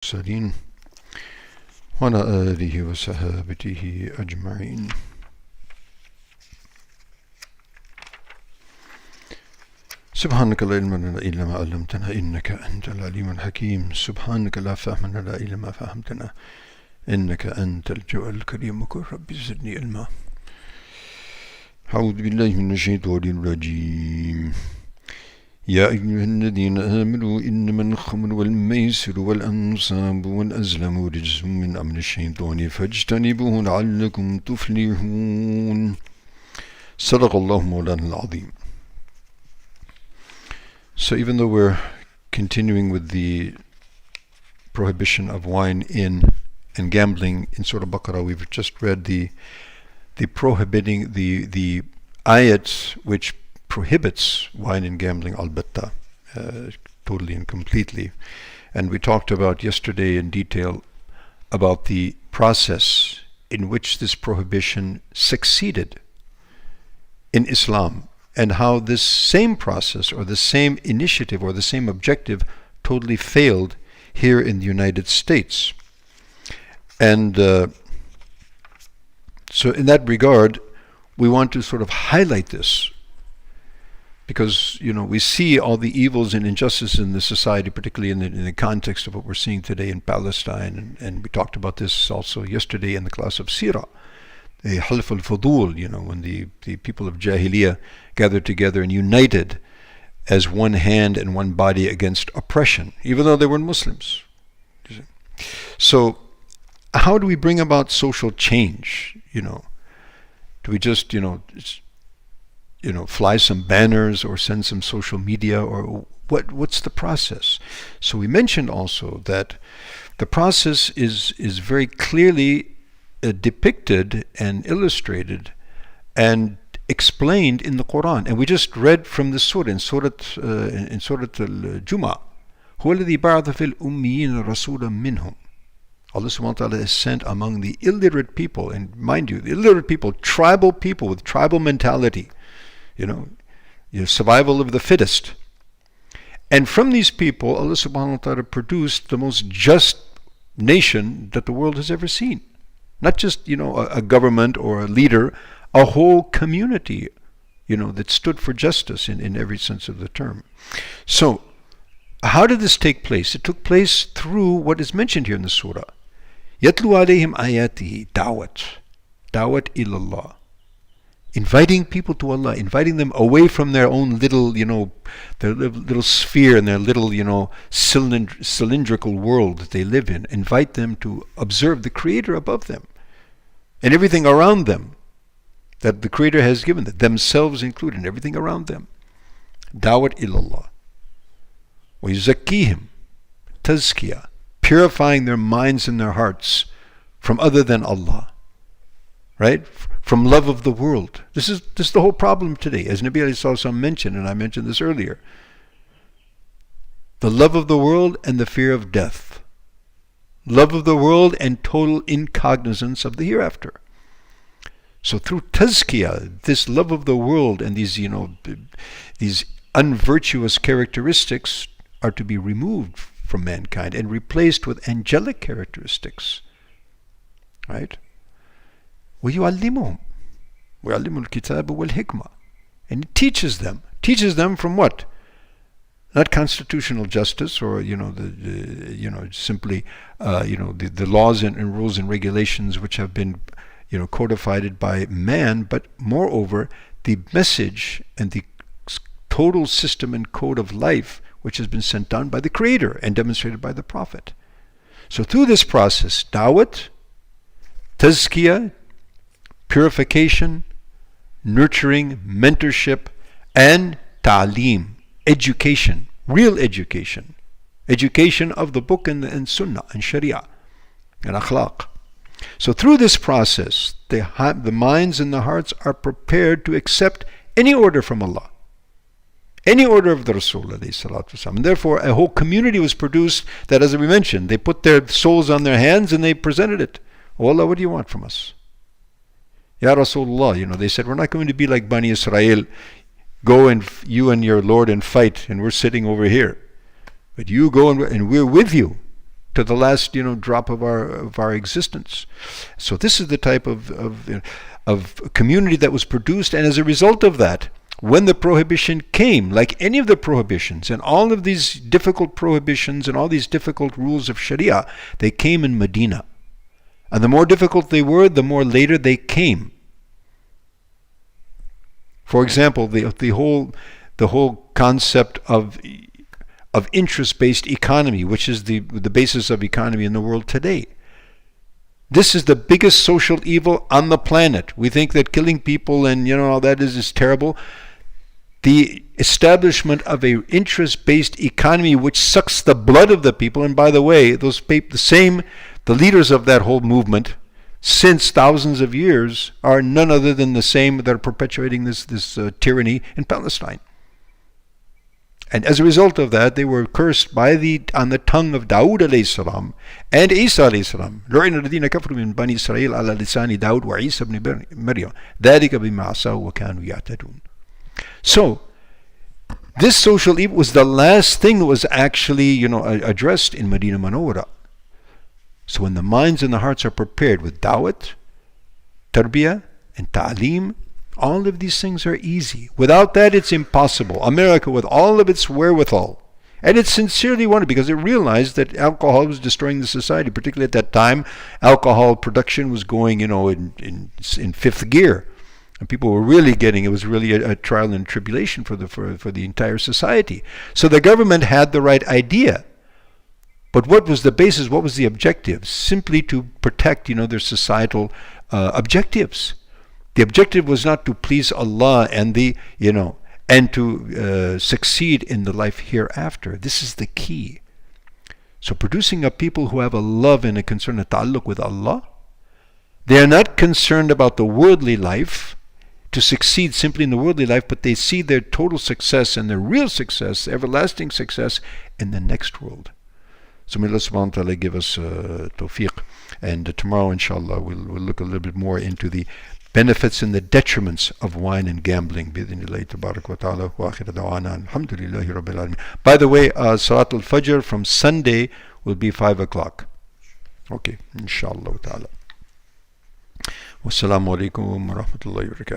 المرسلين وعلى آله وصحابته أجمعين. سبحانك لا علم لنا إلا ما علمتنا إنك أنت العليم الحكيم. سبحانك لا فهم لنا إلا ما فهمتنا إنك أنت الجواد الكريم. وقل رب زدني علما. أعوذ بالله من الشيطان الرجيم. يا أيها الذين آمنوا إنما الخمر والميسر والأنصاب والأزلام رجس من أمر الشيطان فاجتنبوه لعلكم تفلحون. صدق الله مولانا العظيم. So even though we're continuing with the prohibition of wine in and gambling in Surah Baqarah, we've just read the prohibiting the ayats which prohibits wine and gambling albatta, totally and completely. And we talked about yesterday in detail about the process in which this prohibition succeeded in Islam, and how this same process or the same initiative or the same objective totally failed here in the United States. And so in that regard, we want to sort of highlight this, because we see all the evils and injustices in the society, particularly in the context of what we're seeing today in Palestine, and we talked about this also yesterday in the class of Sirah, the Half al-Fudul, when the people of Jahiliyyah gathered together and united as one hand and one body against oppression, even though they weren't Muslims. So how do we bring about social change? Do we just fly some banners or send some social media, or what's the process? So we mentioned also that the process is very clearly depicted and illustrated and explained in the Quran, and we just read from the surah in Surah Al-Jumu'ah. هو الذي بعث في الأميين رسولا منهم. Allah subhanahu wa ta'ala is sent among the illiterate people, and mind you, the illiterate people, tribal people with tribal mentality, survival of the fittest. And from these people, Allah subhanahu wa ta'ala produced the most just nation that the world has ever seen. Not just, a government or a leader, a whole community, that stood for justice in every sense of the term. So, how did this take place? It took place through what is mentioned here in the surah. يَتْلُو عَلَيْهِمْ آيَاتِهِ Da'wat ilallah. Inviting people to Allah, inviting them away from their own little, their little sphere and their little, cylindrical world that they live in. Invite them to observe the Creator above them and everything around them that the Creator has given them, themselves included, and everything around them. Da'wat ilallah. وَيُزَكِّيهِمْ Tazkiyah, purifying their minds and their hearts from other than Allah, right? From love of the world. This is the whole problem today, as Nabi alayhi salatu mentioned, and I mentioned this earlier. The love of the world and the fear of death. Love of the world and total incognizance of the hereafter. So through tazkiyah, this love of the world and these unvirtuous characteristics are to be removed from mankind and replaced with angelic characteristics. Right? وَيُعَلِّمُهُمْ وَيُعَلِّمُ الْكِتَابَ وَالْحِكْمَةِ. And it teaches them. Teaches them from what? Not constitutional justice or simply the laws and rules and regulations which have been codified by man, but moreover the message and the total system and code of life which has been sent down by the Creator and demonstrated by the Prophet. So through this process, da'wat, tazkiyah, purification, nurturing, mentorship, and ta'aleem, education, real education, education of the book and sunnah and sharia and akhlaq. So through this process, the minds and the hearts are prepared to accept any order from Allah, any order of the Rasul alayhi salatu wasalam. And therefore a whole community was produced that, as we mentioned, they put their souls on their hands and they presented it. Oh Allah, what do you want from us? Ya Rasulullah, they said, we're not going to be like Bani Israel. Go and you and your Lord and fight, and we're sitting over here. But you go and we're with you. to the last drop of our existence. So this is the type of community that was produced, and as a result of that, when the prohibition came, like any of the prohibitions and all of these difficult prohibitions and all these difficult rules of Sharia, they came in Medina. And the more difficult they were, the more later they came. For example, the whole concept of interest-based economy, which is the basis of economy in the world today. This is the biggest social evil on the planet. We think that killing people and all that is terrible. The establishment of a interest-based economy which sucks the blood of the people, and by the way, the leaders of that whole movement since thousands of years are none other than the same that are perpetuating this tyranny in Palestine. And as a result of that, they were cursed on the tongue of Dawood alayhi salam and Isa alayhi salam. لُعِنَ الَّذِينَ كَفَرُوا مِنْ بَنِي إِسْرَائِيلَ عَلَى لِسَانِ دَاوُدَ وَعِيسَى بْنِ مَرْيَمَ ذَلِكَ بِمَا عَصَوْا وَكَانُوا يَعْتَدُونَ. So, this social evil was the last thing that was actually, addressed in Medina Munawwara. So when the minds and the hearts are prepared with dawat, tarbiyah, and ta'aleem, all of these things are easy. Without that, it's impossible. America, with all of its wherewithal, and it sincerely wanted, because it realized that alcohol was destroying the society, particularly at that time, alcohol production was going, in fifth gear. And people were really it was really a trial and tribulation for the entire society. So the government had the right idea. But what was the basis? What was the objective? Simply to protect, their societal objectives. The objective was not to please Allah and to succeed in the life hereafter. This is the key. So producing a people who have a love and a concern, a ta'alluq with Allah, they are not concerned about the worldly life, to succeed simply in the worldly life, but they see their total success and their real success, everlasting success, in the next world. So may Allah subhanahu wa ta'ala give us tawfiq. And tomorrow, inshallah, we'll look a little bit more into the benefits and the detriments of wine and gambling. Bi-idhnillahi tabarak wa ta'ala. Wa akhir da'wana alhamdulillahi rabbil alamin. By the way, Salat al-Fajr from Sunday will be 5 o'clock. Okay, inshallah ta'ala. Wassalamu alaikum wa rahmatullahi wa barakatuh.